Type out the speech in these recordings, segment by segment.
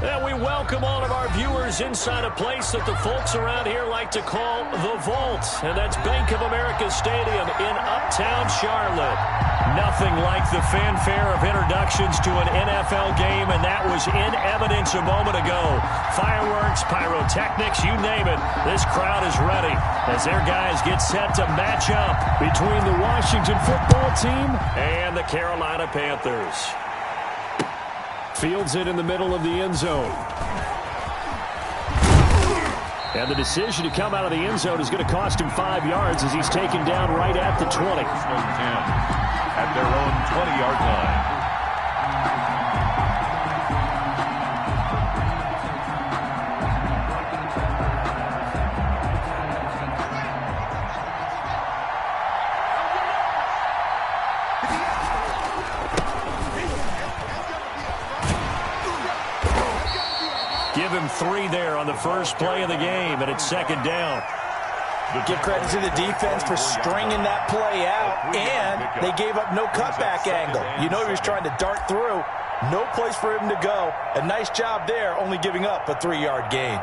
And we welcome all of our viewers inside a place that the folks around here like to call the Vault. And that's Bank of America Stadium in Uptown Charlotte. Nothing like the fanfare of introductions to an NFL game, and that was in evidence a moment ago. Fireworks, pyrotechnics, you name it. This crowd is ready as their guys get set to match up between the Washington football team and the Carolina Panthers. Fields it in the middle of the end zone. And the decision to come out of the end zone is going to cost him 5 yards as he's taken down right at the 20. At their own 20-yard line. Give him 3 there on the first play of the game, and it's second down. Give credit to the defense for stringing that play out, and they gave up no cutback angle. You know he was trying to dart through. No place for him to go. A nice job there, only giving up a 3-yard gain.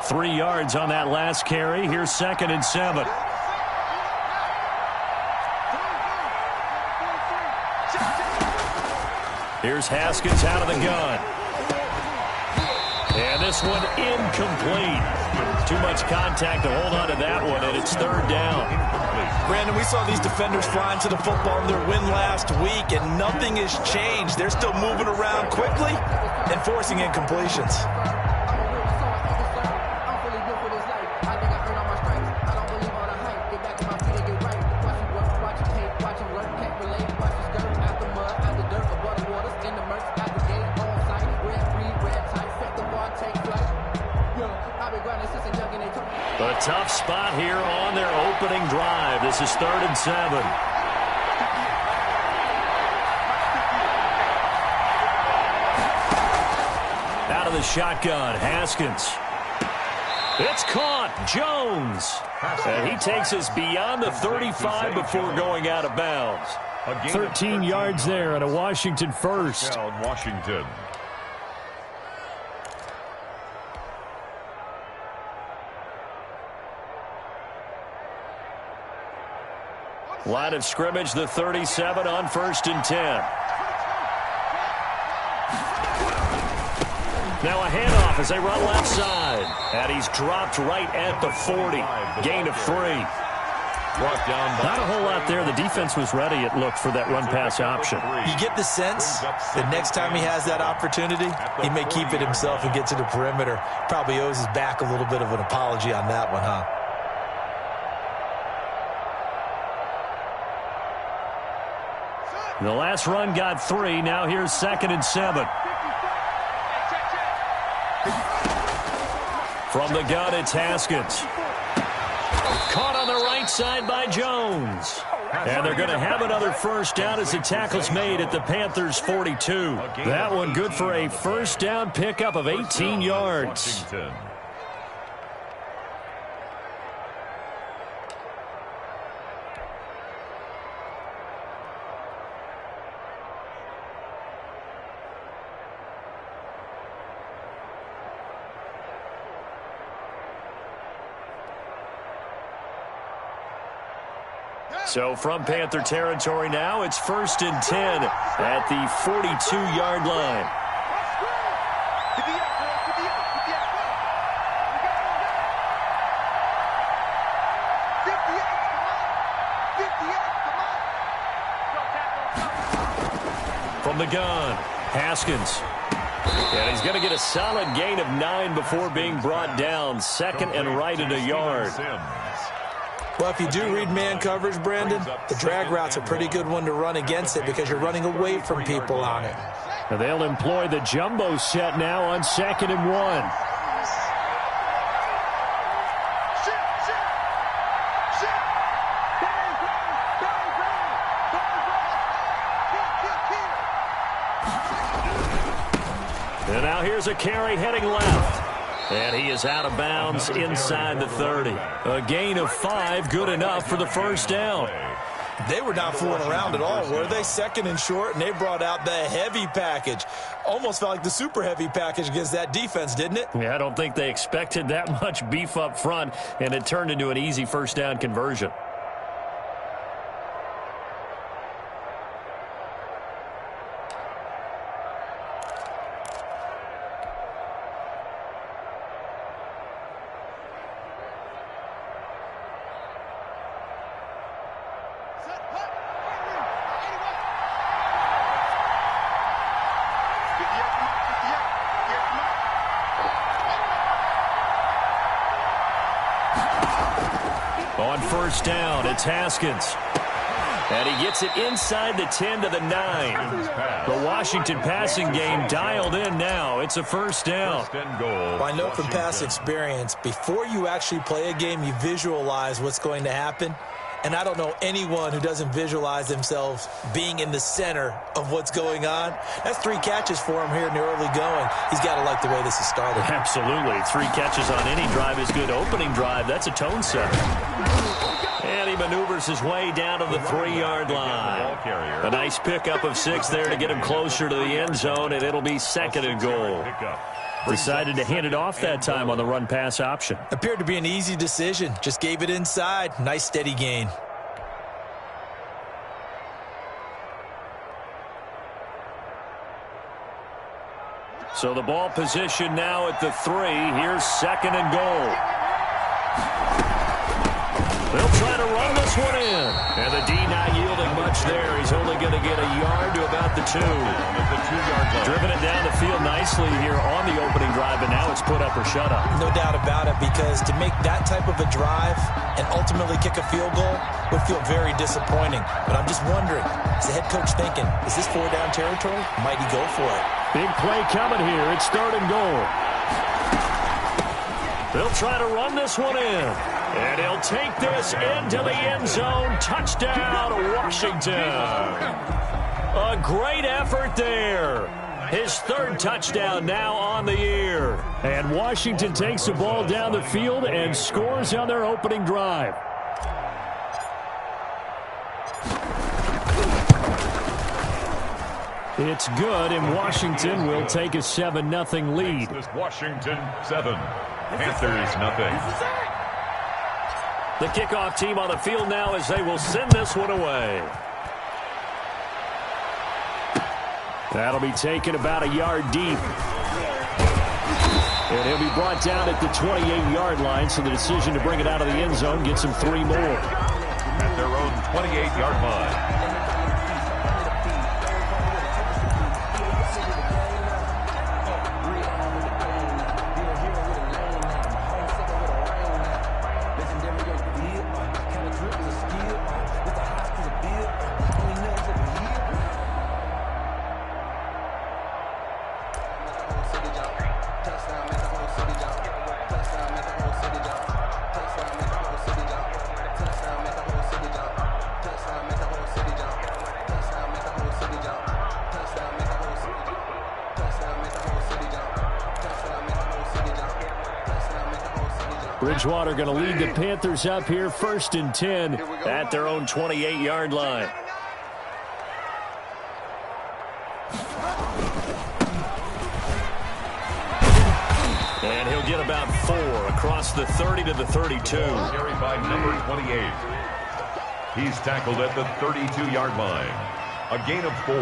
Three yards on that last carry. Here's 2nd and 7. Here's Haskins out of the gun. And this one incomplete. Too much contact to hold on to that one, and it's 3rd down. Brandon, we saw these defenders flying to the football in their win last week, and nothing has changed. They're still moving around quickly and forcing incompletions. A tough spot here on their opening drive. This is 3rd and 7. Out of the shotgun, Haskins. It's caught. Jones. And he takes us beyond the 35 before going out of bounds. 13 yards there and a Washington first. Washington. Line of scrimmage, the 37 on 1st and 10. Now a handoff as they run left side. And he's dropped right at the 40. Gain of 3. Brought down by not a whole lot there. The defense was ready, it looked, for that run-pass option. You get the sense that next time he has that opportunity, he may keep it himself and get to the perimeter. Probably owes his back a little bit of an apology on that one, huh? The last run got 3. Now here's 2nd and 7. From the gun, it's Haskins. Caught on the right side by Jones. And they're going to have another first down as the tackle's made at the Panthers' 42. That one good for a first down pickup of 18 yards. So from Panther territory now, it's 1st and 10 at the 42-yard line. From the gun, Haskins. And he's going to get a solid gain of 9 before being brought down. 2nd and right at a yard. Well, if you do read man coverage, Brandon, the drag route's a pretty good one to run against it because you're running away from people on it. Now they'll employ the jumbo set now on 2nd and 1. And now here's a carry heading left. And he is out of bounds inside the 30. A gain of 5, good enough for the first down. They were not fooling around at all, were they? Second and short, and they brought out the heavy package. Almost felt like the super heavy package against that defense, didn't it? Yeah, I don't think they expected that much beef up front, and it turned into an easy first down conversion. On first down, it's Haskins. And he gets it inside the 10 to the 9. The Washington passing game dialed in now. It's a first down. Well, I know from past experience, before you actually play a game, you visualize what's going to happen. And I don't know anyone who doesn't visualize themselves being in the center of what's going on. That's 3 catches for him here in the early going. He's got to like the way this has started. Absolutely. 3 catches on any drive is good. Opening drive, that's a tone setter. And he maneuvers his way down to the 3-yard line. A nice pickup of 6 there to get him closer to the end zone, and it'll be second and goal. Decided to hand it off that time on the run-pass option. Appeared to be an easy decision. Just gave it inside. Nice steady gain. So the ball position now at the 3. Here's second and goal. They'll try to run this one in. And the D not yielding much there. He's only going to get a yard to about the 2. Driven it down the field nicely here on the opening drive, and now it's put up or shut up. No doubt about it, because to make that type of a drive and ultimately kick a field goal would feel very disappointing. But I'm just wondering, is the head coach thinking, is this 4-down territory? Might he go for it? Big play coming here. It's third and goal. They'll try to run this one in. And he'll take this into the end zone. Touchdown, Washington. A great effort there. His 3rd touchdown now on the year. And Washington takes the ball down the field and scores on their opening drive. It's good, and Washington will take a 7-0 lead. Washington 7, Panthers nothing. The kickoff team on the field now as they will send this one away. That'll be taken about a yard deep. And he'll be brought down at the 28-yard line, so the decision to bring it out of the end zone gets him 3 more. At their own 28-yard line. Bridgewater going to lead the Panthers up here, 1st and 10 at their own 28-yard line. And he'll get about 4 across the 30 to the 32. Carried by number 28. He's tackled at the 32-yard line. A gain of 4.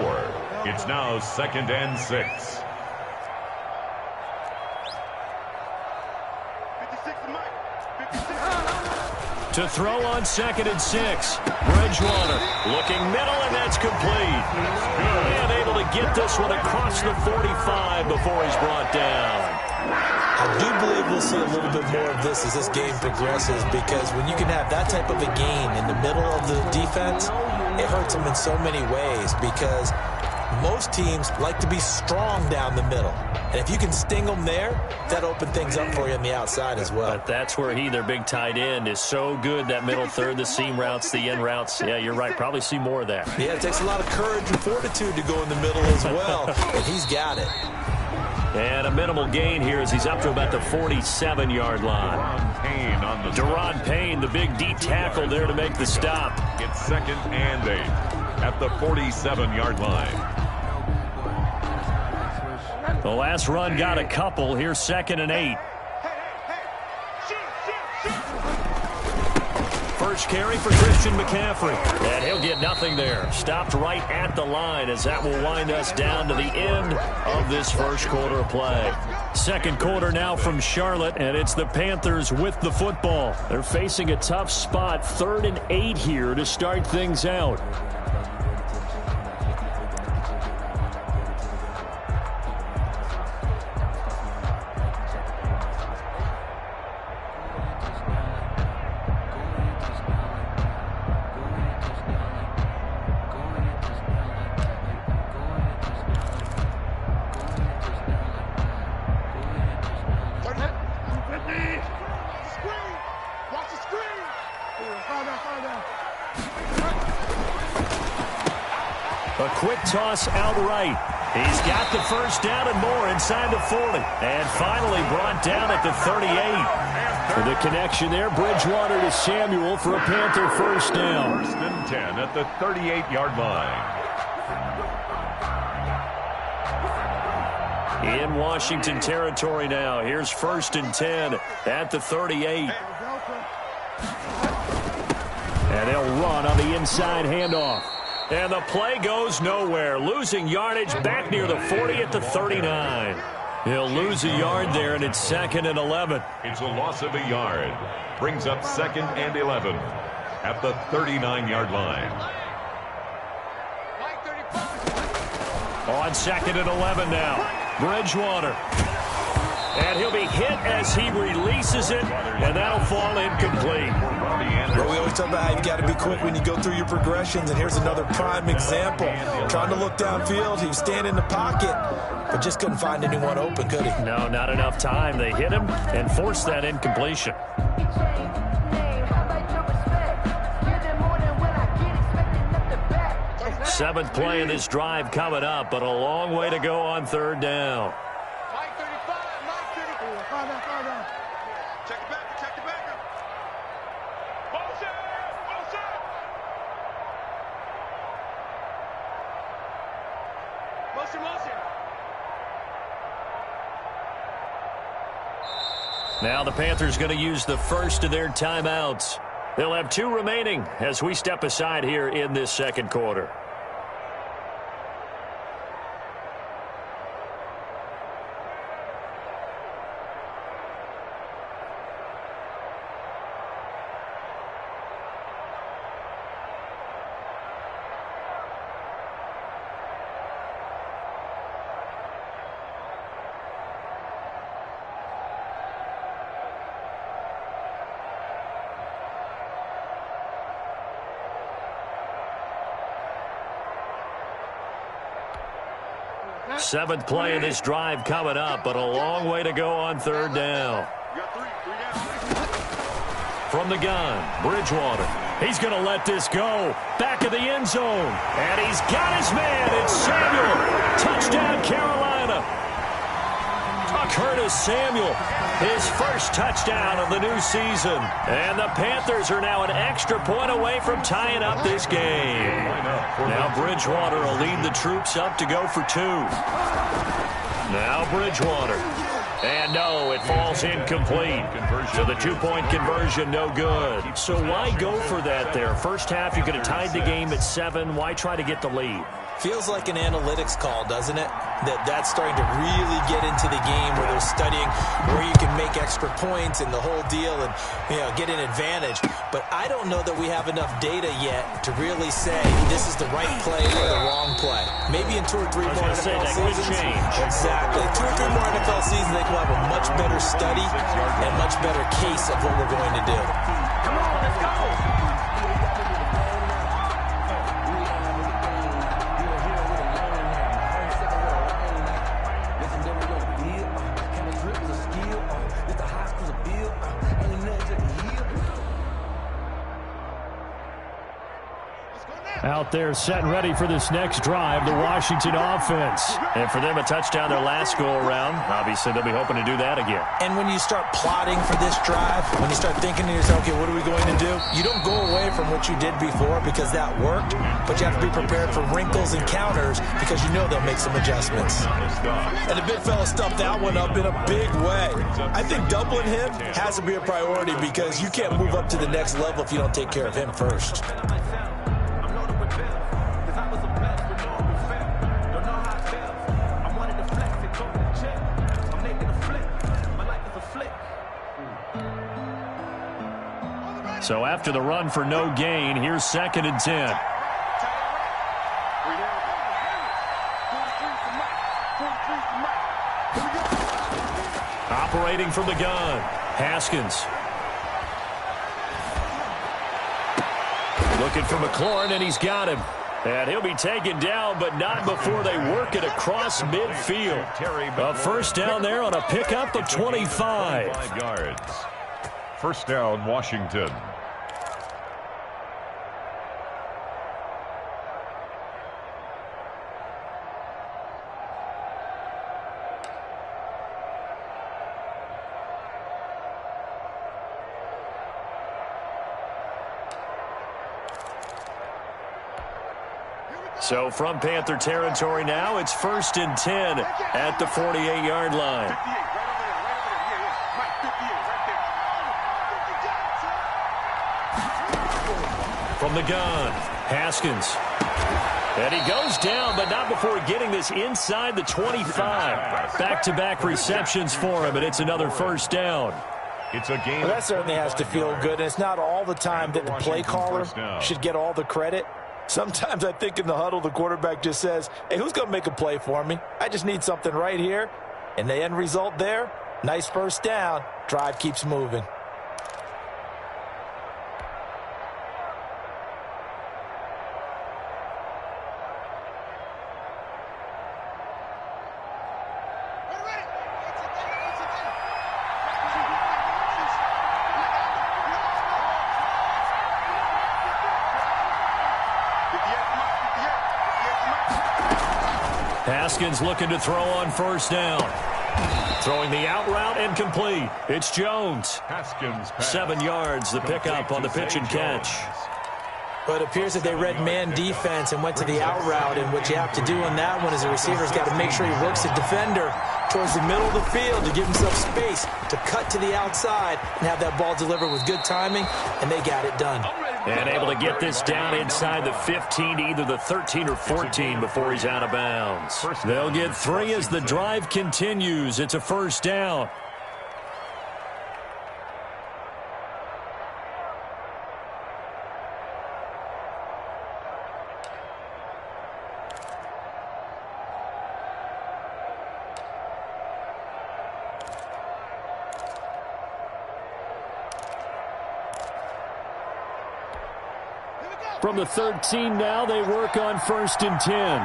It's now 2nd and 6. To throw on 2nd and 6. Bridgewater looking middle, and that's complete. And able to get this one across the 45 before he's brought down. I do believe we'll see a little bit more of this as this game progresses, because when you can have that type of a gain in the middle of the defense, it hurts them in so many ways, because most teams like to be strong down the middle. And if you can sting them there, that opens things up for you on the outside as well. But that's where their big tight end, is so good, that middle third, the seam routes, the end routes. Yeah, you're right. Probably see more of that. Yeah, it takes a lot of courage and fortitude to go in the middle as well. And he's got it. And a minimal gain here as he's up to about the 47-yard line. Daron Payne, the big D tackle there to make the stop. It's 2nd and 8 at the 47-yard line. The last run got a couple. Here's 2nd and 8. First carry for Christian McCaffrey. And he'll get nothing there. Stopped right at the line as that will wind us down to the end of this first quarter of play. Second quarter now from Charlotte, and it's the Panthers with the football. They're facing a tough spot. 3rd and 8 here to start things out. A quick toss outright. He's got the first down and more inside the 40. And finally brought down at the 38. The connection there, Bridgewater to Samuel for a Panther first down. 1st and 10 at the 38-yard line. In Washington territory now. Here's 1st and 10 at the 38. And they'll run on the inside handoff. And the play goes nowhere. Losing yardage back near the 40 at the 39. He'll lose a yard there, and it's 2nd and 11. It's a loss of a yard. Brings up 2nd and 11 at the 39-yard line. On 2nd and 11 now. Bridgewater. And he'll be hit as he releases it, and that'll fall incomplete. Well, we always talk about how you've got to be quick when you go through your progressions, and here's another prime example. Trying to look downfield, he was standing in the pocket, but just couldn't find anyone open, could he? No, not enough time. They hit him and forced that incompletion. Seventh play of this drive coming up, but a long way to go on 3rd down. Now the Panthers going to use the first of their timeouts. They'll have 2 remaining as we step aside here in this second quarter. Seventh play of this drive coming up, but a long way to go on 3rd down. From the gun, Bridgewater. He's going to let this go. Back of the end zone. And he's got his man. It's Samuel. Touchdown, Carolina. Curtis Samuel, his first touchdown of the new season. And the Panthers are now an extra point away from tying up this game. Now Bridgewater will lead the troops up to go for 2. Now Bridgewater. And no, it falls incomplete. So the 2-point conversion, no good. So why go for that there? First half, you could have tied the game at 7. Why try to get the lead? Feels like an analytics call, doesn't it? That's starting to really get into the game where they're studying where you can make extra points and the whole deal and, get an advantage. But I don't know that we have enough data yet to really say this is the right play or the wrong play. Maybe in 2 or 3 more NFL seasons. Exactly. 2 or 3 more NFL seasons, they will have a much better study and much better case of what we're going to do. Come on, let's go. Out there set and ready for this next drive, the Washington offense. And for them, a touchdown their last go-around. Obviously, they'll be hoping to do that again. And when you start plotting for this drive, when you start thinking to yourself, okay, what are we going to do? You don't go away from what you did before because that worked, but you have to be prepared for wrinkles and counters because you know they'll make some adjustments. And the big fella stuffed that one up in a big way. I think doubling him has to be a priority because you can't move up to the next level if you don't take care of him first. So after the run for no gain, here's 2nd and 10. Operating from the gun, Haskins. Looking for McLaurin, and he's got him. And he'll be taken down, but not before they work it across midfield. A first down there on a pickup of 25. 5 yards. First down, Washington. So from Panther territory now, it's 1st and 10 at the 48-yard line. From the gun, Haskins. And he goes down, but not before getting this inside the 25. Back-to-back receptions for him, and it's another first down. It's a game. Well, that certainly has to feel good, and it's not all the time that the play caller should get all the credit. Sometimes I think in the huddle, the quarterback just says, hey, who's going to make a play for me? I just need something right here. And the end result there, nice first down. Drive keeps moving. Haskins looking to throw on first down. Throwing the out route and complete. It's Jones. Haskins 7 yards, the pickup on the pitch and catch. But it appears that they read man defense and went to the out route, and what you have to do on that one is the receiver's got to make sure he works the defender towards the middle of the field to give himself space to cut to the outside and have that ball delivered with good timing, and they got it done. And able to get this down inside the 15 to either the 13 or 14 before he's out of bounds. They'll get 3 as the drive continues. It's a first down. From the 13 now, they work on 1st and 10.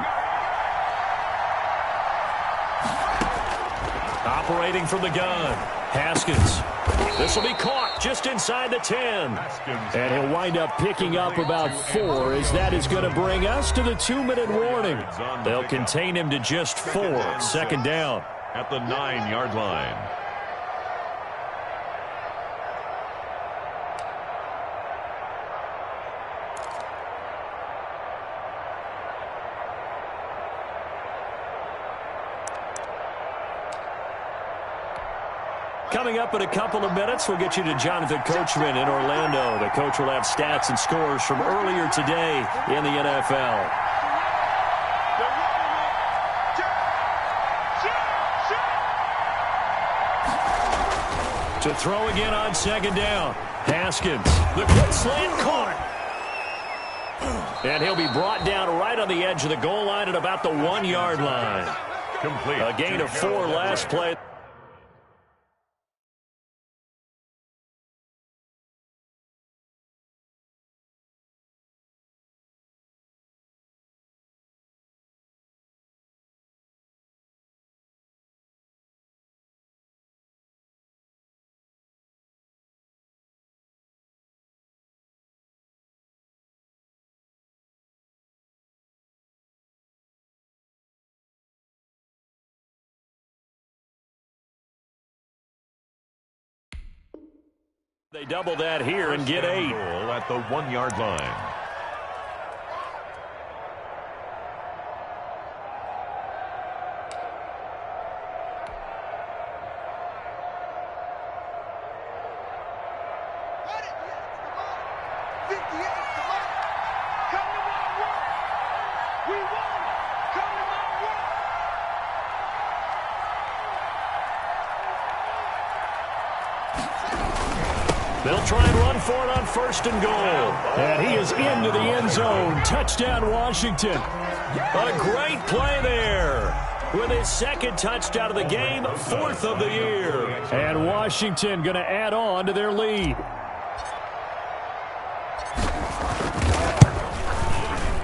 Operating from the gun, Haskins. This will be caught just inside the 10. And he'll wind up picking up about 4, as that is going to bring us to the 2-minute warning. They'll contain him to just 4. 2nd down. At the 9-yard line. Coming up in a couple of minutes, we'll get you to Jonathan Coachman in Orlando. The coach will have stats and scores from earlier today in the NFL. To throw again on 2nd down, Haskins. The quick slant caught. And he'll be brought down right on the edge of the goal line at about the 1-yard line. Complete. A gain of 4 last play. They double that here and get 8. At the 1-yard line. They'll try and run for it on 1st and goal. And he is into the end zone. Touchdown, Washington. A great play there. With his 2nd touchdown of the game, 4th of the year. And Washington going to add on to their lead.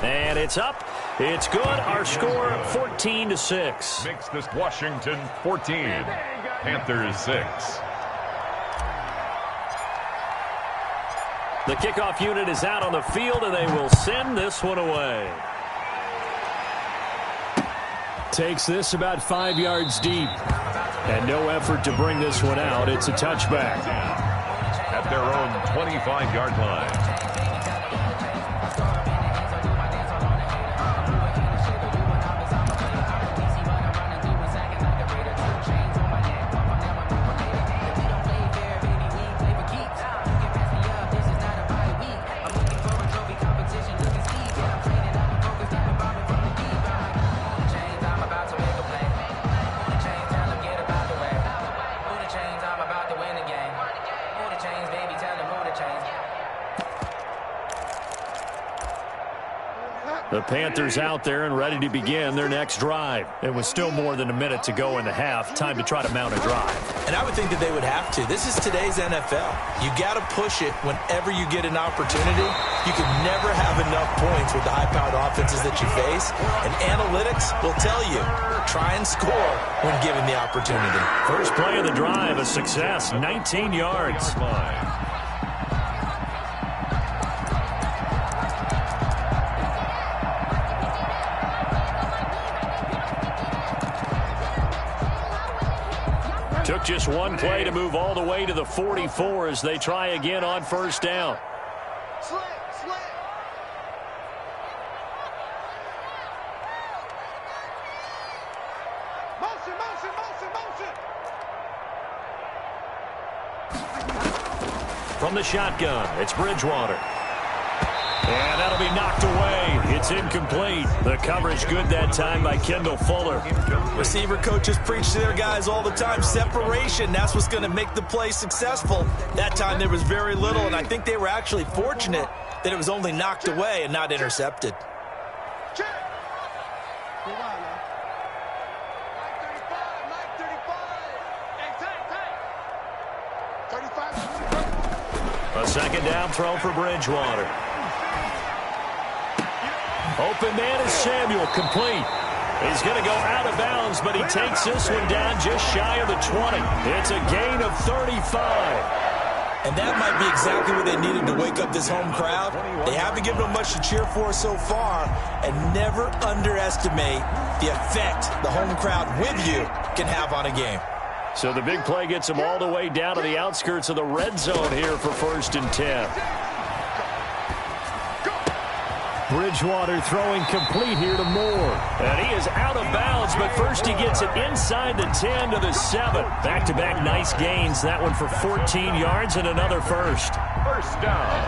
And it's up. It's good. Our score, 14-6. Makes this Washington 14. Panthers 6. The kickoff unit is out on the field, and they will send this one away. Takes this about 5 yards deep. And no effort to bring this one out. It's a touchback. At their own 25-yard line. The Panthers out there and ready to begin their next drive. It was still more than a minute to go in the half. Time to try to mount a drive. And I would think that they would have to. This is today's NFL. You got to push it whenever you get an opportunity. You can never have enough points with the high-powered offenses that you face. And analytics will tell you, try and score when given the opportunity. First play of the drive, a success, 19 yards. Took just one play to move all the way to the 44 as they try again on 1st down. From the shotgun, it's Bridgewater. And that'll be knocked away. It's incomplete. The coverage good that time by Kendall Fuller. Receiver coaches preach to their guys all the time. Separation, that's what's going to make the play successful. That time there was very little, and I think they were actually fortunate that it was only knocked away and not intercepted. A 2nd down throw for Bridgewater. Open man is Samuel, complete. He's going to go out of bounds, but he takes this one down just shy of the 20. It's a gain of 35. And that might be exactly what they needed to wake up this home crowd. They haven't given them much to cheer for so far, and never underestimate the effect the home crowd with you can have on a game. So the big play gets them all the way down to the outskirts of the red zone here for 1st and 10. Bridgewater throwing complete here to Moore. And he is out of bounds, but first he gets it inside the 10 to the 7. Back-to-back nice gains. That one for 14 yards and another first. First down.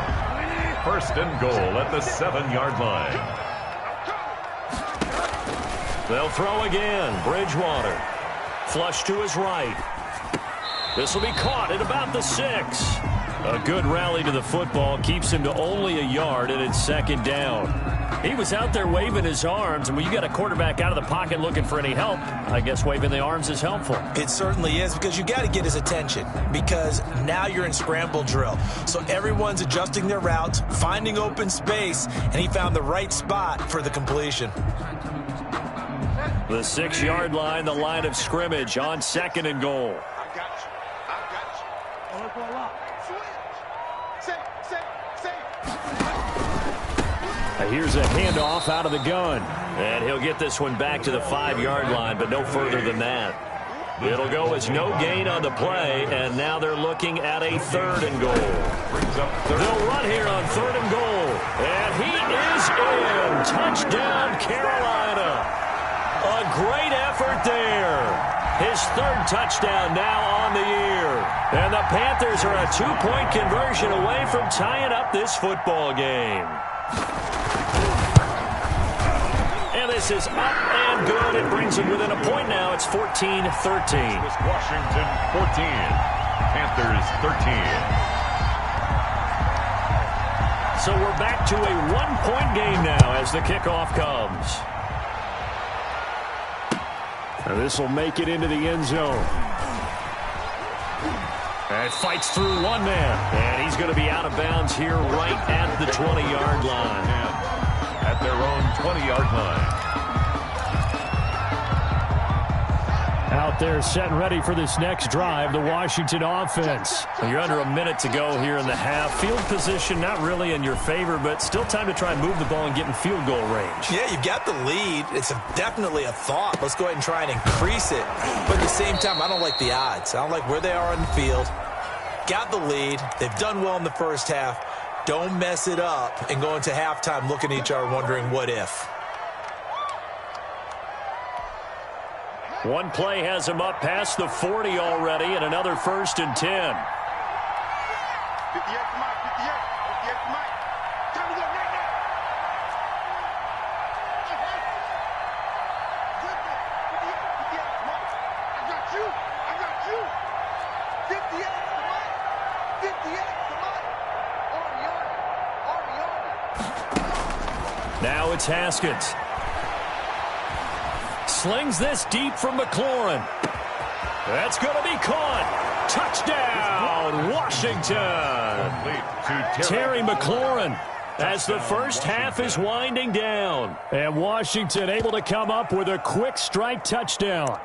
1st and goal at the 7-yard line. They'll throw again. Bridgewater. Flush to his right. This will be caught at about the 6. A good rally to the football keeps him to only a yard, and it's 2nd down. He was out there waving his arms, and when you got a quarterback out of the pocket looking for any help, I guess waving the arms is helpful. It certainly is, because you got to get his attention, because now you're in scramble drill. So everyone's adjusting their routes, finding open space, and he found the right spot for the completion. The 6-yard line, the line of scrimmage on 2nd and goal. Here's a handoff out of the gun. And he'll get this one back to the 5-yard line, but no further than that. It'll go as no gain on the play, and now they're looking at a 3rd and goal. They'll run here on 3rd and goal, and he is in. Touchdown, Carolina. A great effort there. His 3rd touchdown now on the year. And the Panthers are a 2-point conversion away from tying up this football game. And this is up and good. It brings them within a point now. It's 14-13. Washington 14, Panthers 13. So we're back to a 1-point game now as the kickoff comes. And this will make it into the end zone. And it fights through one man. And he's going to be out of bounds here right at the 20-yard line. At their own 20-yard line. Out there set and ready for this next drive, the Washington offense. You're under a minute to go here in the half. Field position not really in your favor, but still time to try and move the ball and get in field goal range. Yeah, you've got the lead. It's definitely a thought. Let's go ahead and try and increase it. But at the same time, I don't like the odds. I don't like where they are on the field. Got the lead. They've done well in the first half. Don't mess it up and go into halftime looking at each other wondering what if. One play has him up past the 40 already, and another 1st and 10. 58 to Mike, 58 to Mike. Time to go right now. 58 to Mike. I got you. 58 to Mike. 58 to Mike. Already. Now it's Haskins. Slings this deep from McLaurin. That's going to be caught. Touchdown, Washington. Terry McLaurin as the first half is winding down. And Washington able to come up with a quick strike touchdown.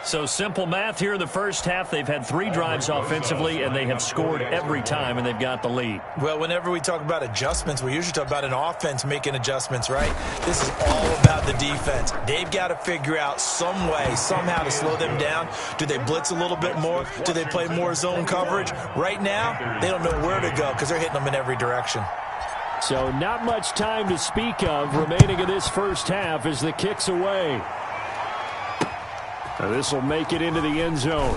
So simple math here in the first half. They've had 3 drives offensively, and they have scored every time, and they've got the lead. Well, whenever we talk about adjustments, we usually talk about an offense making adjustments, right? This is all about the defense. They've got to figure out some way, somehow to slow them down. Do they blitz a little bit more? Do they play more zone coverage? Right now, they don't know where to go because they're hitting them in every direction. So not much time to speak of remaining in this first half as the kick's away. This will make it into the end zone.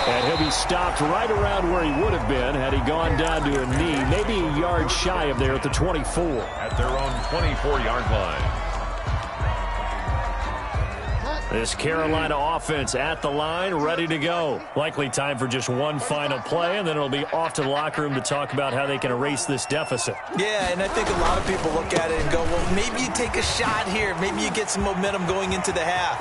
And he'll be stopped right around where he would have been had he gone down to a knee, maybe a yard shy of there at the 24. At their own 24-yard line. This Carolina offense at the line, ready to go. Likely time for just one final play, and then it'll be off to the locker room to talk about how they can erase this deficit. Yeah, and I think a lot of people look at it and go, well, maybe you take a shot here. Maybe you get some momentum going into the half.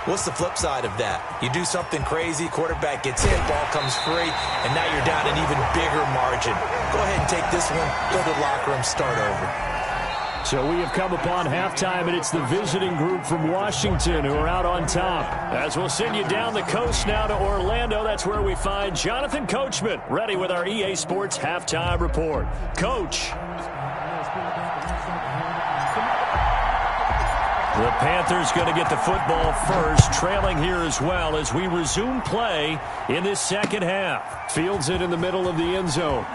What's the flip side of that? You do something crazy, quarterback gets hit, ball comes free, and now you're down an even bigger margin. Go ahead and take this one, go to the locker room, start over. So we have come upon halftime, and it's the visiting group from Washington who are out on top. As we'll send you down the coast now to Orlando, that's where we find Jonathan Coachman, ready with our EA Sports Halftime Report. Coach. The Panthers going to get the football first, trailing here as well as we resume play in this second half. Fields it in the middle of the end zone.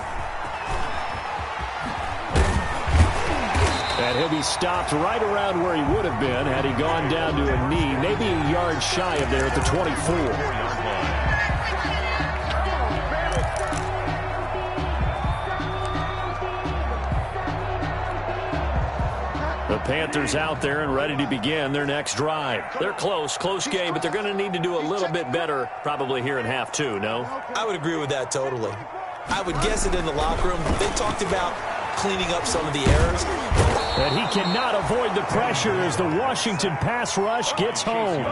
And he'll be stopped right around where he would have been had he gone down to a knee, maybe a yard shy of there at the 24. The Panthers out there and ready to begin their next drive. They're close game, but they're going to need to do a little bit better probably here in half two, no? I would agree with that totally. I would guess it in the locker room. They talked about cleaning up some of the errors. And he cannot avoid the pressure as the Washington pass rush gets home.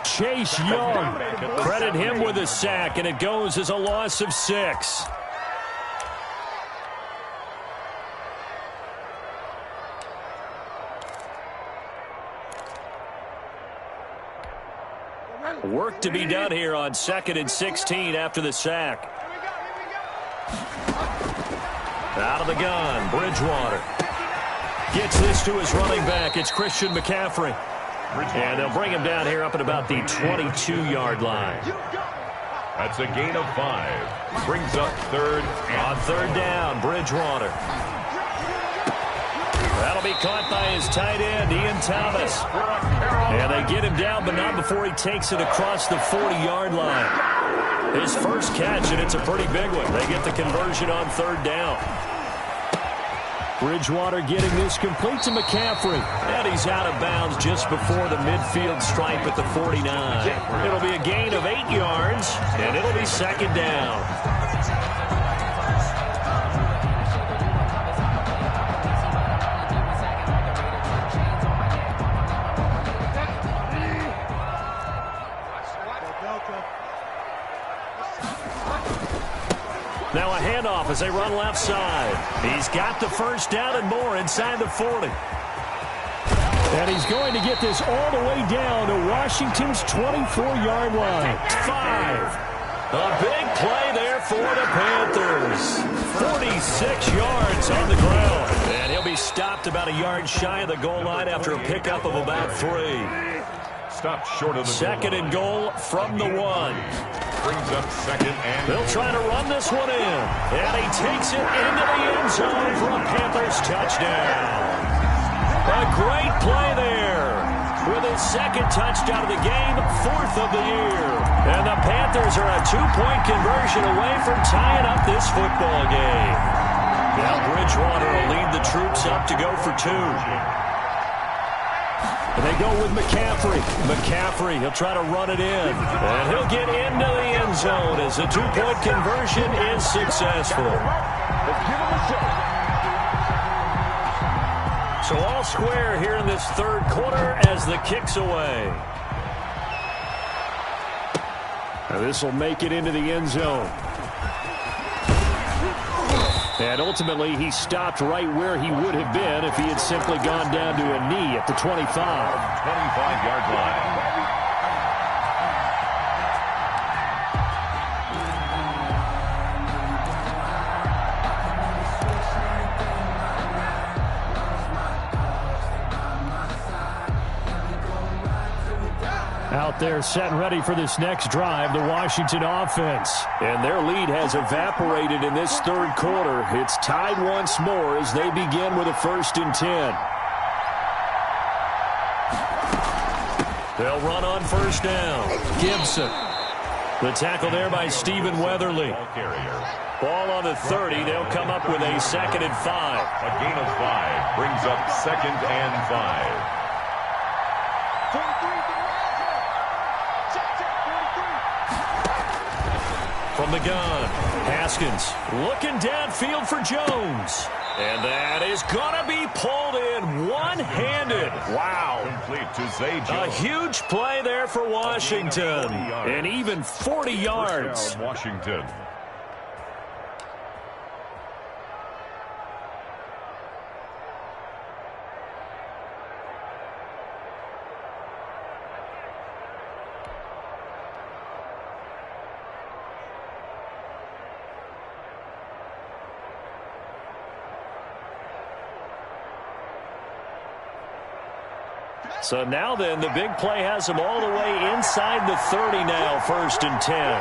Chase Young, credit him with a sack, and it goes as a loss of 6. Work to be done here on 2nd and 16 after the sack. Out of the gun, Bridgewater. Gets this to his running back. It's Christian McCaffrey. And they'll bring him down here up at about the 22-yard line. That's a gain of 5. Brings up third. On third down, Bridgewater. That'll be caught by his tight end, Ian Thomas. And they get him down, but not before he takes it across the 40-yard line. His first catch, and it's a pretty big one. They get the conversion on third down. Bridgewater getting this complete to McCaffrey. And he's out of bounds just before the midfield stripe at the 49. It'll be a gain of 8 yards, and it'll be second down. Now a handoff as they run left side. He's got the first down and more inside the 40. And he's going to get this all the way down to Washington's 24-yard line. 5. A big play there for the Panthers. 46 yards on the ground. And he'll be stopped about a yard shy of the goal line after a pickup of about 3. Stopped short of the second and goal from the 1. Brings up second and they'll try to run this one in. And he takes it into the end zone for a Panthers touchdown. A great play there. With his second touchdown of the game, 4th of the year. And the Panthers are a 2-point conversion away from tying up this football game. Now Bridgewater will lead the troops up to go for 2. And they go with McCaffrey. McCaffrey, he'll try to run it in. And he'll get into the end zone as the 2-point conversion is successful. So all square here in this third quarter as the kick's away. Now this will make it into the end zone. And ultimately, he stopped right where he would have been if he had simply gone down to a knee at the 25. 25-yard line. Out there set and ready for this next drive, the Washington offense. And their lead has evaporated in this third quarter. It's tied once more as they begin with a 1st and 10. They'll run on first down. Gibson. The tackle there by Stephen Weatherly. Ball on the 30. They'll come up with a 2nd and 5. A gain of 5 brings up 2nd and 5. From the gun, Haskins looking downfield for Jones. And that is going to be pulled in one-handed. Wow. Complete to Zay Jones. A huge play there for Washington. And even 40 yards. Washington. So now then, the big play has them all the way inside the 30 now, 1st and 10.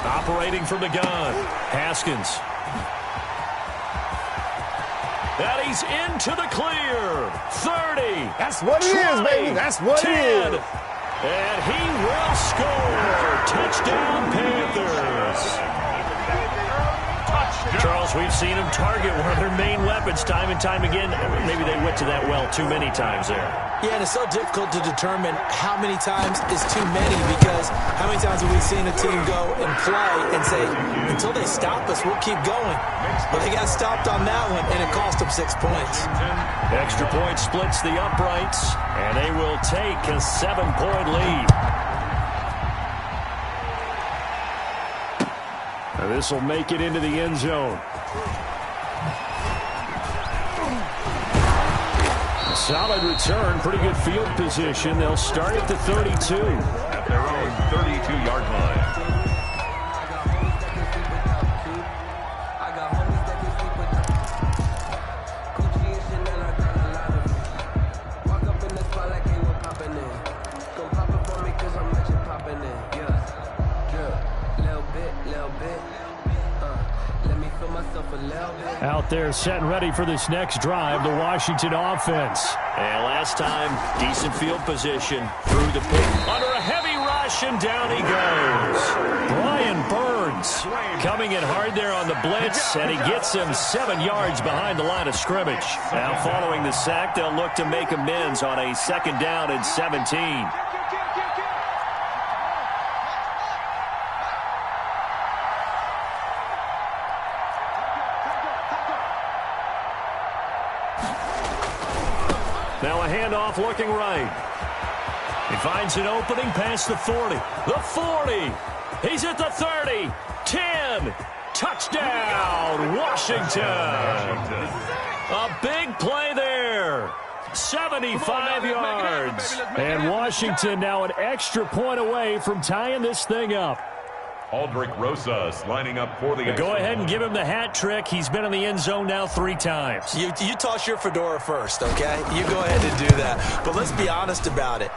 Operating from the gun, Haskins. And he's into the clear. 30. That's what it 20, is, baby. That's what 10. it is. And he will score. Touchdown, Panthers. Charles, we've seen him target one of their main weapons time and time again. Maybe they went to that well too many times there. Yeah, and it's so difficult to determine how many times is too many, because how many times have we seen a team go and play and say, until they stop us, we'll keep going. But they got stopped on that one, and it cost them 6 points. Extra point splits the uprights, and they will take a 7-point lead. Now this will make it into the end zone. Solid return, pretty good field position. They'll start at the 32. At their own 32-yard line. Out there set and ready for this next drive, the Washington offense. And last time, decent field position. Through the pick, under a heavy rush, and down he goes. Brian Burns coming in hard there on the blitz, and he gets him 7 yards behind the line of scrimmage. Now following the sack, they'll look to make amends on a 2nd down and 17. Now a handoff looking right. He finds an opening past the 40. The 40. He's at the 30. 10. Touchdown, Washington. A big play there. 75 yards. And Washington now an extra point away from tying this thing up. Aldrick Rosas lining up for the Go ahead and give him the hat trick. He's been in the end zone now 3 times. You toss your fedora first, okay? You go ahead and do that. But let's be honest about it.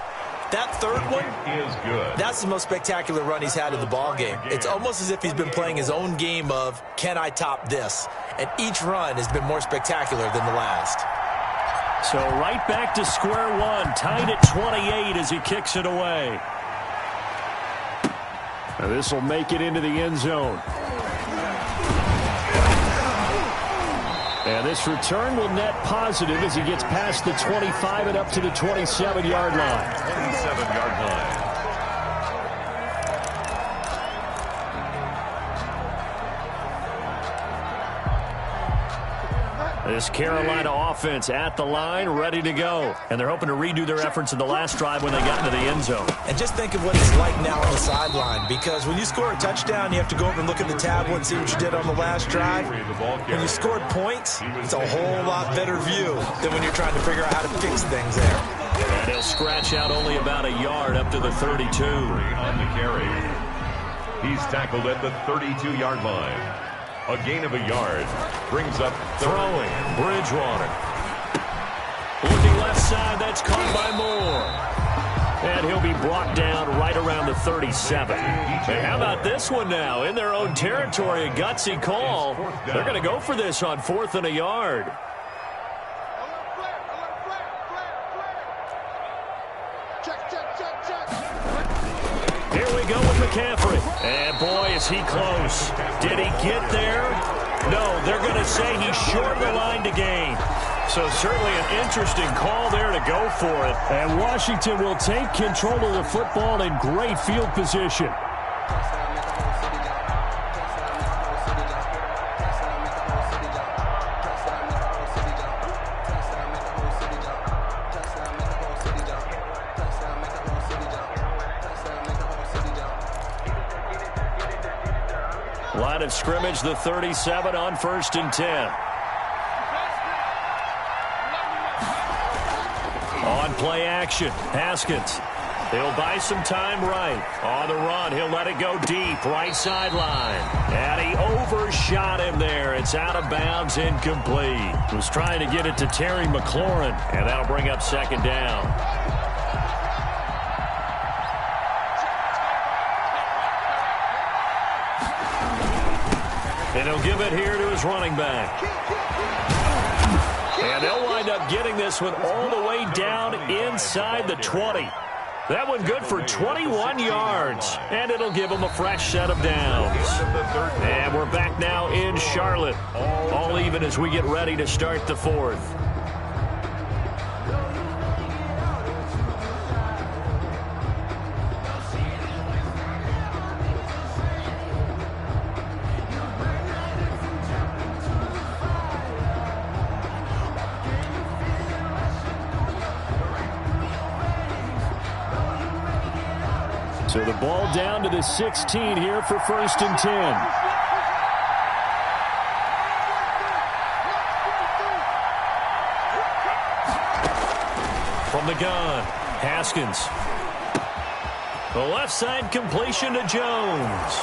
That third one is good. That's the most spectacular run he's had in the ball game. It's almost as if he's been playing his own game of, can I top this? And each run has been more spectacular than the last. So right back to square one, tied at 28 as he kicks it away. This will make it into the end zone. And this return will net positive as he gets past the 25 and up to the 27-yard line. 27-yard line. This Carolina offense at the line, ready to go. And they're hoping to redo their efforts in the last drive when they got into the end zone. And just think of what it's like now on the sideline, because when you score a touchdown, you have to go over and look at the tablet and see what you did on the last drive. When you scored points, it's a whole lot better view than when you're trying to figure out how to fix things there. And he'll scratch out only about a yard up to the 32. On the carry. He's tackled at the 32-yard line. A gain of a yard brings up throwing Bridgewater. Looking left side, that's caught by Moore. And he'll be brought down right around the 37. And how about this one now? In their own territory, a gutsy call. They're going to go for this on 4th and a yard. Here we go with McCaffrey. And boy, is he close. Did he get there? No, they're going to say he's short of the line to gain. So certainly an interesting call there to go for it. And Washington will take control of the football in great field position. Line of scrimmage, the 37 on 1st and 10. On play action, Haskins. He'll buy some time right. On the run, he'll let it go deep, right sideline. And he overshot him there. It's out of bounds, incomplete. Was trying to get it to Terry McLaurin, and that'll bring up 2nd down. And he'll give it here to his running back. And they'll wind up getting this one all the way down inside the 20. That one good for 21 yards. And it'll give them a fresh set of downs. And we're back now in Charlotte. All even as we get ready to start the 4th. So the ball down to the 16 here for 1st and 10. From the gun, Haskins. The left side completion to Jones.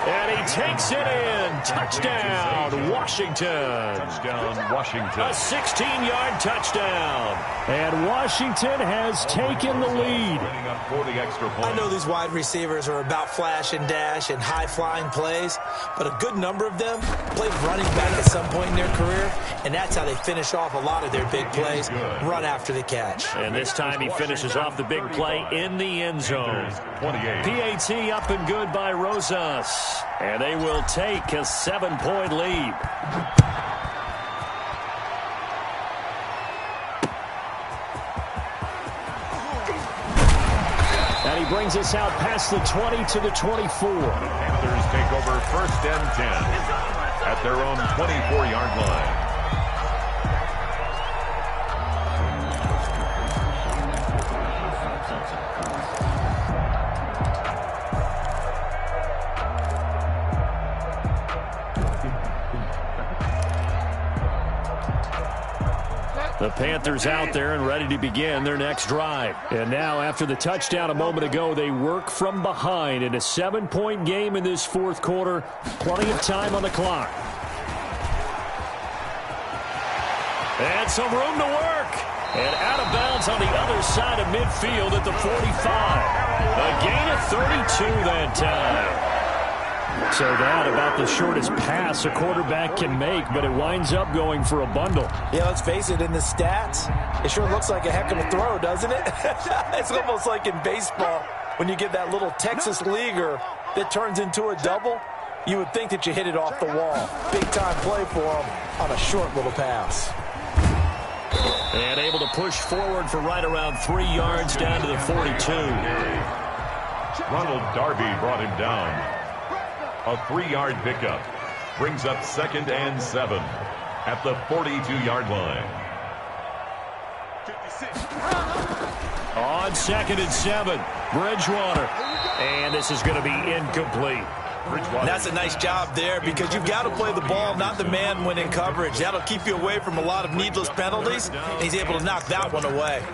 And he takes it in. Touchdown, Washington. Touchdown, Washington. A 16-yard touchdown. And Washington has taken the lead. For the extra point. I know these wide receivers are about flash and dash and high-flying plays, but a good number of them played running back at some point in their career, and that's how they finish off a lot of their big plays, run after the catch. And this time he finishes off the big play in the end zone. 28. PAT up and good by Rosas. And they will take a 7-point lead. And he brings us out past the 20 to the 24. Panthers take over 1st and 10 at their own 24-yard line. The Panthers out there and ready to begin their next drive. And now, after the touchdown a moment ago, they work from behind in a 7-point game in this 4th quarter. Plenty of time on the clock. And some room to work. And out of bounds on the other side of midfield at the 45. A gain of 32 that time. So that about the shortest pass a quarterback can make, but it winds up going for a bundle. Yeah, let's face it, in the stats, it sure looks like a heck of a throw, doesn't it? It's almost like in baseball when you get that little Texas leaguer that turns into a double. You would think that you hit it off the wall. Big-time play for him on a short little pass. And able to push forward for right around 3 yards down to the 42. Ronald Darby brought him down. A 3-yard pickup brings up 2nd and 7 at the 42-yard line. On 2nd and 7, Bridgewater. And this is going to be incomplete. That's a nice job there because you've got to play the ball, not the man when in coverage. That'll keep you away from a lot of needless penalties. And he's able to knock that one away.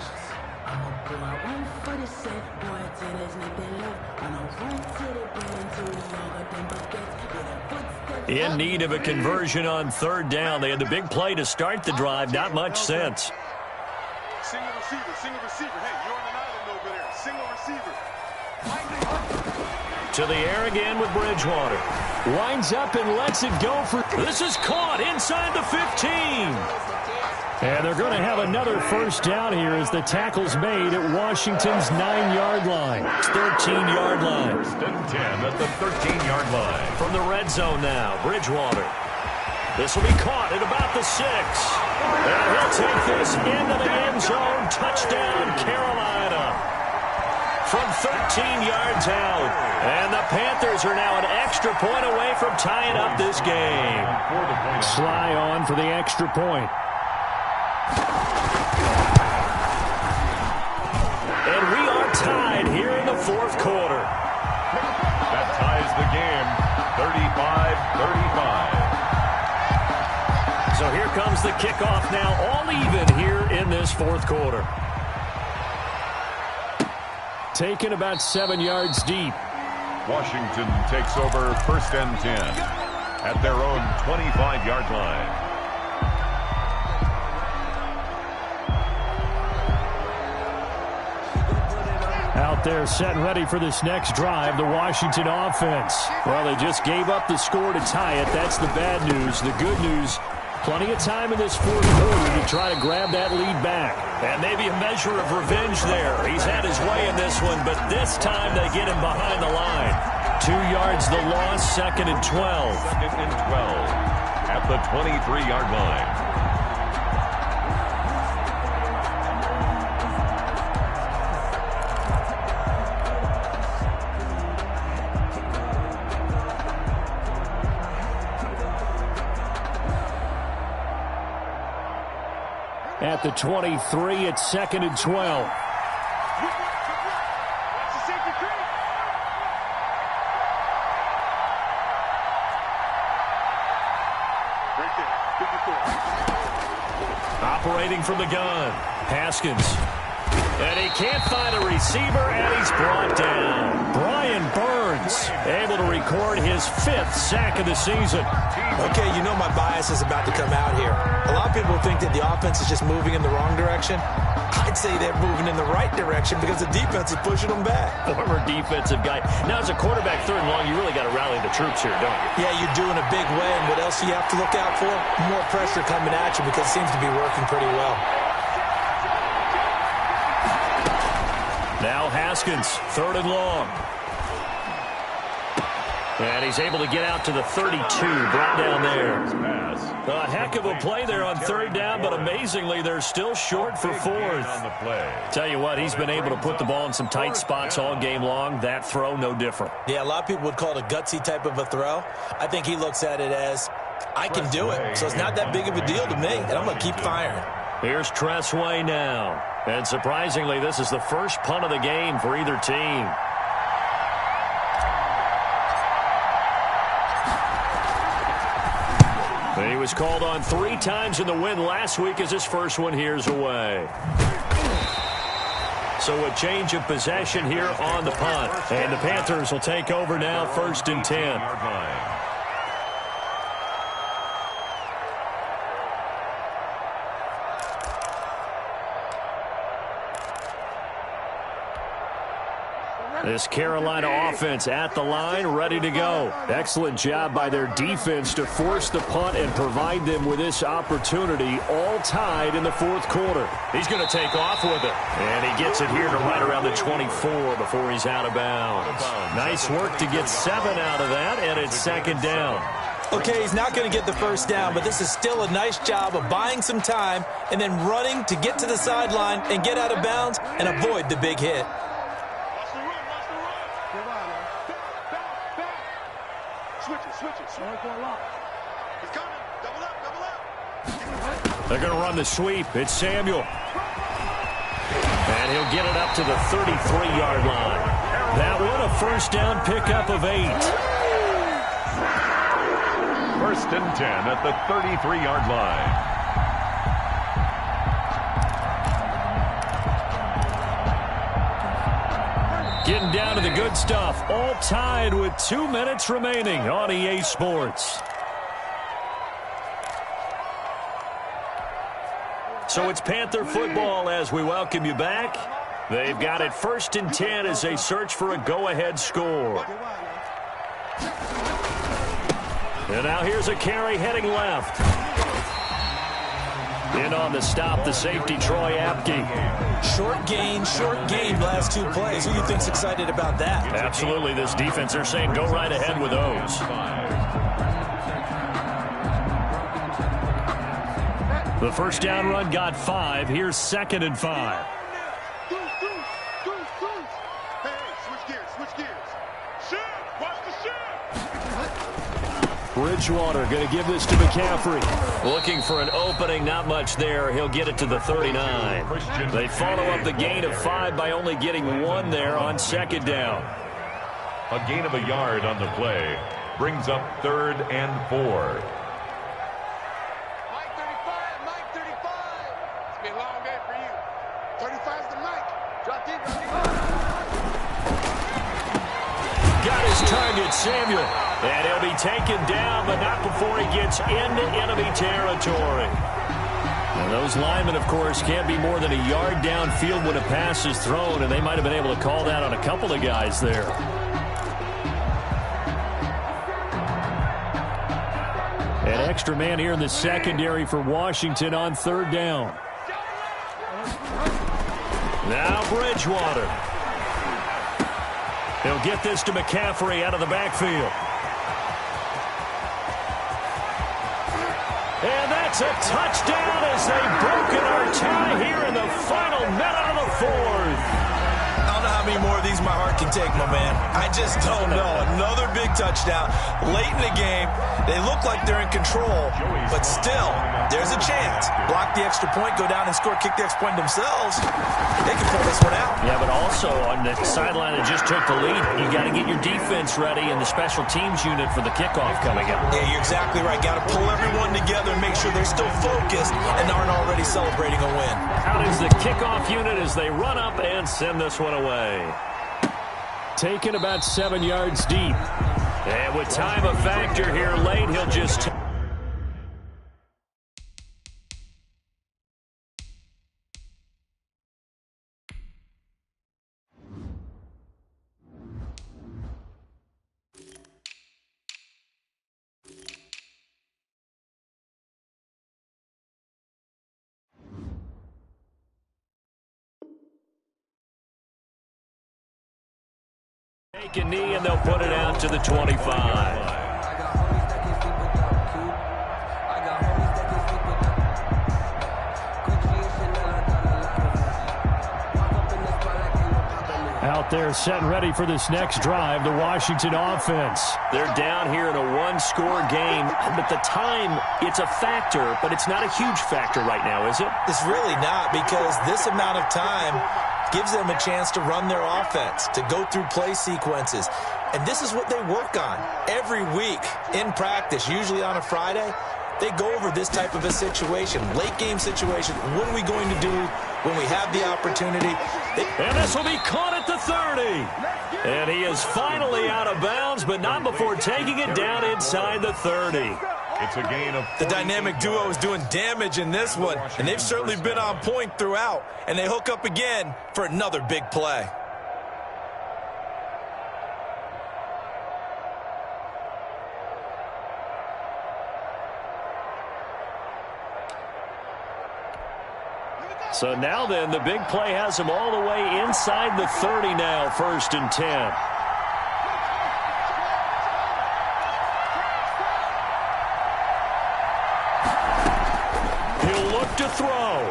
In need of a conversion on 3rd down. They had the big play to start the drive. Not much sense. Single receiver, single receiver. Hey, you're on an island over there. Single receiver. To the air again with Bridgewater. Winds up and lets it go for... This is caught inside the 15. And they're going to have another 1st down here as the tackle's made at Washington's 9-yard line. 13-yard line. 1st and 10 at the 13-yard line. From the red zone now, Bridgewater. This will be caught at about the 6. And he'll take this into the end zone. Touchdown, Carolina. From 13 yards out. And the Panthers are now an extra point away from tying up this game. Sly on for the extra point. And we are tied here in the 4th quarter. That ties the game, 35-35. So here comes the kickoff now, all even here in this 4th quarter. Taken about 7 yards deep. Washington takes over 1st and 10 at their own 25-yard line. Out there set and ready for this next drive, the Washington offense. Well, they just gave up the score to tie it. That's the bad news. The good news, plenty of time in this 4th quarter to try to grab that lead back. And maybe a measure of revenge there. He's had his way in this one, but this time they get him behind the line. 2 yards the loss, 2nd and 12. 2nd and 12 at the 23-yard line. At the 23, it's 2nd and 12. Operating from the gun, Haskins. And he can't find a receiver, and he's brought down. Brian Burns able to record his 5th sack of the season. Okay, you know my bias is about to come out here. A lot of people think that the offense is just moving in the wrong direction. I'd say they're moving in the right direction because the defense is pushing them back. Former defensive guy. Now, as a quarterback, 3rd and long, you really got to rally the troops here, don't you? Yeah, you're doing a big way, and what else do you have to look out for? More pressure coming at you because it seems to be working pretty well. Now Haskins, 3rd and long. And he's able to get out to the 32, brought down there. A heck of a play there on 3rd down, but amazingly, they're still short for 4th. Tell you what, he's been able to put the ball in some tight spots all game long. That throw, no different. Yeah, a lot of people would call it a gutsy type of a throw. I think he looks at it as, I can do it, so it's not that big of a deal to me, and I'm going to keep firing. Here's Tressway now. And surprisingly, this is the first punt of the game for either team. He was called on 3 times in the win last week as his first one here's away. So a change of possession here on the punt. And the Panthers will take over now, 1st and 10. This Carolina offense at the line, ready to go. Excellent job by their defense to force the punt and provide them with this opportunity, all tied in the 4th quarter. He's going to take off with it. And he gets it here to right around the 24 before he's out of bounds. Nice work to get 7 out of that, and it's 2nd down. Okay, he's not going to get the 1st down, but this is still a nice job of buying some time and then running to get to the sideline and get out of bounds and avoid the big hit. They're going to run the sweep. It's Samuel. And he'll get it up to the 33-yard line. That one, a 1st down pickup of 8. 1st and 10 at the 33-yard line. Getting down to the good stuff. All tied with 2 minutes remaining on EA Sports. So it's Panther football as we welcome you back. They've got it 1st and 10 as they search for a go-ahead score. And now here's a carry heading left. In on the stop, the safety, Troy Apke. Short gain last 2 plays. Who do you think's excited about that? Absolutely, this defense, they're saying go right ahead with those. The 1st down run got 5. Here's 2nd and 5. Bridgewater going to give this to McCaffrey. Looking for an opening, not much there. He'll get it to the 39. They follow up the gain of 5 by only getting 1 there on 2nd down. A gain of a yard on the play brings up 3rd and 4. Got his target, Samuel. And he'll be taken down, but not before he gets into enemy territory. And those linemen, of course, can't be more than a yard downfield when a pass is thrown, and they might have been able to call that on a couple of guys there. An extra man here in the secondary for Washington on 3rd down. Now Bridgewater. He'll get this to McCaffrey out of the backfield. And that's a touchdown as they've broken our tie here in the final minute of the 4th. I don't know how many more of these my heart can take, my man. I just don't know. Another big touchdown late in the game. They look like they're in control, but still, there's a chance. Block the extra point, go down and score, kick the extra point themselves. They can pull this one out. Yeah, but also on the sideline that just took the lead, you got to get your defense ready and the special teams unit for the kickoff coming up. Yeah, you're exactly right. Got to pull everyone together and make sure they're still focused and aren't already celebrating a win. Out is the kickoff unit as they run up and send this one away. Taken about 7 yards deep. And with time a factor here late, he'll just... take a knee, and they'll put it out to the 25. Out there set and ready for this next drive, the Washington offense. They're down here in a one-score game, but the time, it's a factor, but it's not a huge factor right now, is it? It's really not, because this amount of time gives them a chance to run their offense, to go through play sequences. And this is what they work on every week in practice, usually on a Friday. They go over this type of a situation, late-game situation. What are we going to do when we have the opportunity? And this will be caught at the 30. And he is finally out of bounds, but not before taking it down inside the 30. It's a gain of... The dynamic duo is doing damage in this one, and they've certainly been on point throughout. And they hook up again for another big play. So now then, the big play has him all the way inside the 30 now, 1st and 10. He'll look to throw.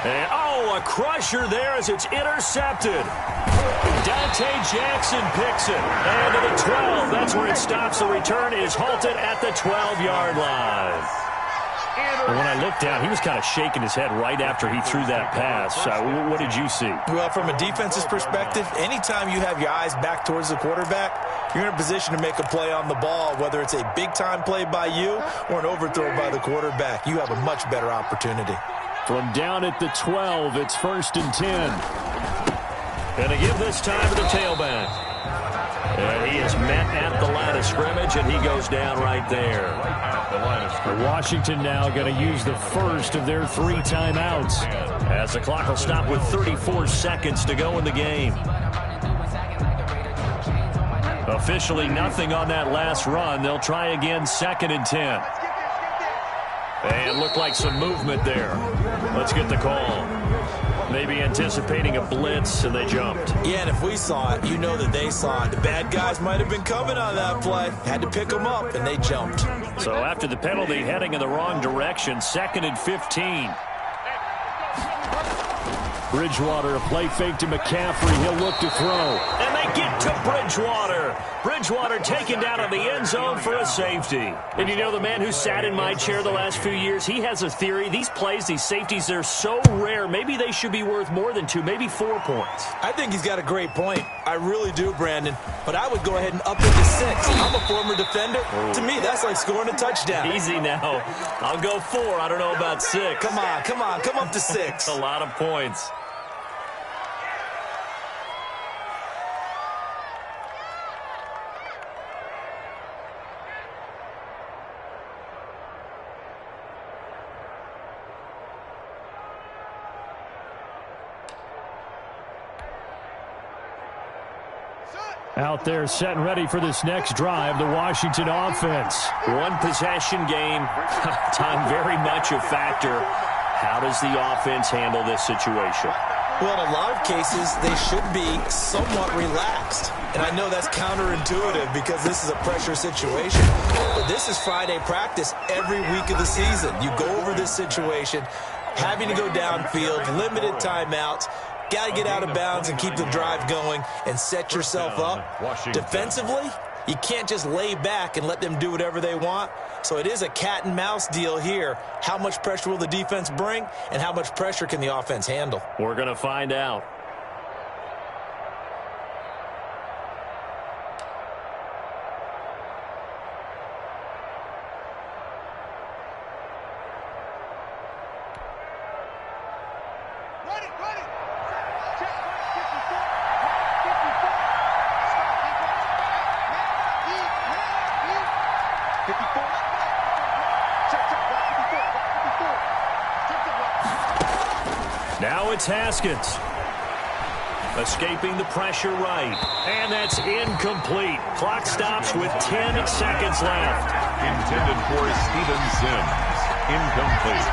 And, oh, a crusher there as it's intercepted. Dante Jackson picks it. And to the 12. That's where it stops. The return is halted at the 12-yard line. And when I looked down, he was kind of shaking his head right after he threw that pass. What did you see? Well, from a defense's perspective, anytime you have your eyes back towards the quarterback, you're in a position to make a play on the ball, whether it's a big-time play by you or an overthrow by the quarterback. You have a much better opportunity. From down at the 12, it's 1st and 10. And to give this time to the tailback. And he is met at the line of scrimmage, and he goes down right there. Washington now going to use the first of their 3 timeouts, as the clock will stop with 34 seconds to go in the game. Officially nothing on that last run. They'll try again, 2nd and 10. And looked like some movement there. Let's get the call. Maybe anticipating a blitz, and they jumped. Yeah, and if we saw it, you know that they saw it. The bad guys might have been coming on that play. Had to pick them up, and they jumped. So after the penalty, heading in the wrong direction, 2nd and 15. Bridgewater, a play fake to McCaffrey. He'll look to throw. And they get to Bridgewater. Bridgewater taken down in the end zone for a safety. And you know, the man who sat in my chair the last few years, he has a theory. These plays, these safeties, they're so rare. Maybe they should be worth more than 2, maybe 4 points. I think he's got a great point. I really do, Brandon. But I would go ahead and up it to 6. I'm a former defender. To me, that's like scoring a touchdown. Easy now. I'll go 4. I don't know about 6. Come on. Come up to 6. A lot of points. Out there set and ready for this next drive, the Washington offense. One possession game, time very much a factor. How does the offense handle this situation? Well, in a lot of cases, they should be somewhat relaxed. And I know that's counterintuitive because this is a pressure situation. But this is Friday practice every week of the season. You go over this situation, having to go downfield, limited timeouts. Got to get out of bounds and keep the drive going and set yourself up. Defensively, you can't just lay back and let them do whatever they want. So it is a cat and mouse deal here. How much pressure will the defense bring, and how much pressure can the offense handle? We're going to find out. Now it's Haskins. Escaping the pressure right. And that's incomplete. Clock stops with 10 seconds left. Intended for Steven Sims. Incomplete.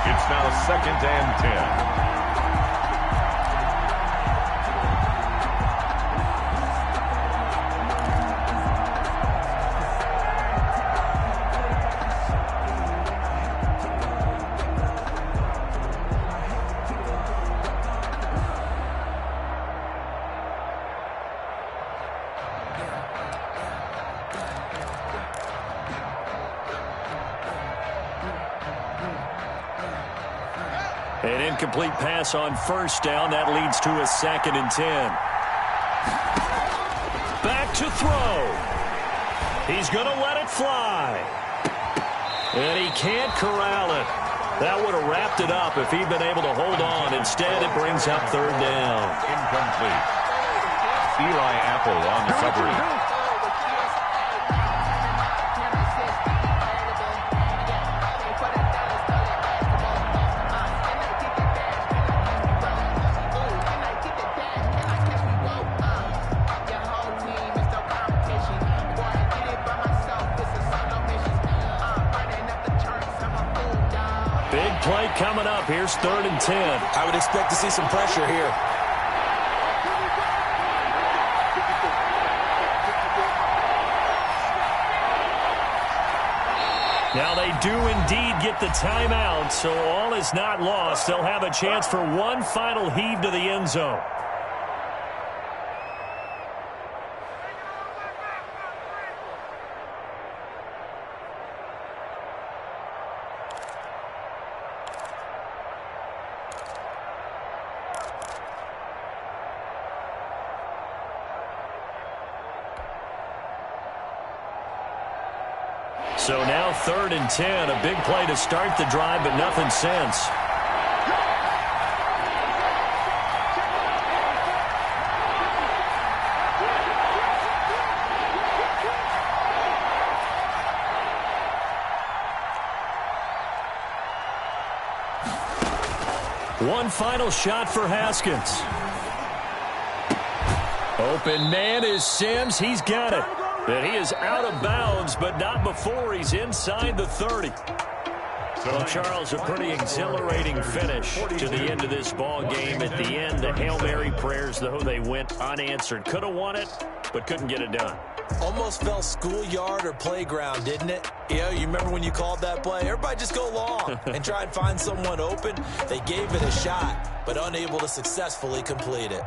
It's now 2nd and 10. An incomplete pass on first down. That leads to a 2nd and 10. Back to throw. He's going to let it fly. And he can't corral it. That would have wrapped it up if he'd been able to hold on. Instead, it brings up 3rd down. Incomplete. Eli Apple on the coverage. Play coming up. Here's 3rd and 10. I would expect to see some pressure here. Now they do indeed get the timeout, so all is not lost. They'll have a chance for one final heave to the end zone. So now 3rd and 10, a big play to start the drive, but nothing since. One final shot for Haskins. Open man is Sims. He's got it. And he is out of bounds, but not before he's inside the 30. Well, Charles, a pretty exhilarating finish to the end of this ball game. At the end, the Hail Mary prayers, though, they went unanswered. Could have won it, but couldn't get it done. Almost felt schoolyard or playground, didn't it? You remember when you called that play? Everybody just go long and try and find someone open. They gave it a shot, but unable to successfully complete it.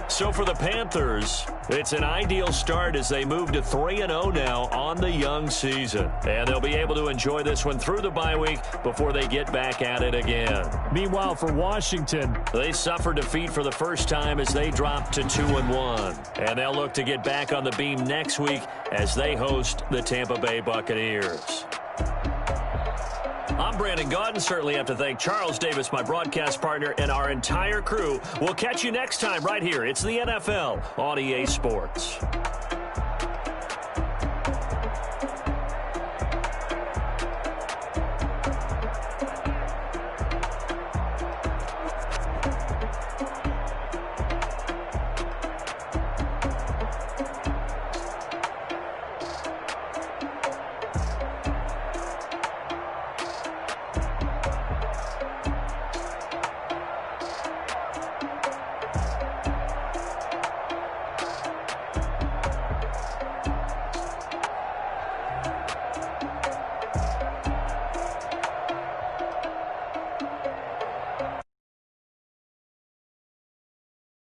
So for the Panthers, it's an ideal start as they move to 3-0 now on the young season. And they'll be able to enjoy this one through the bye week before they get back at it again. Meanwhile, for Washington, they suffered defeat for the first time as they dropped to 2-1. And they'll look to get back on the beam next week as they host the Tampa Bay Buccaneers. I'm Brandon Gaudin. Certainly have to thank Charles Davis, my broadcast partner, and our entire crew. We'll catch you next time right here. It's the NFL on EA Sports.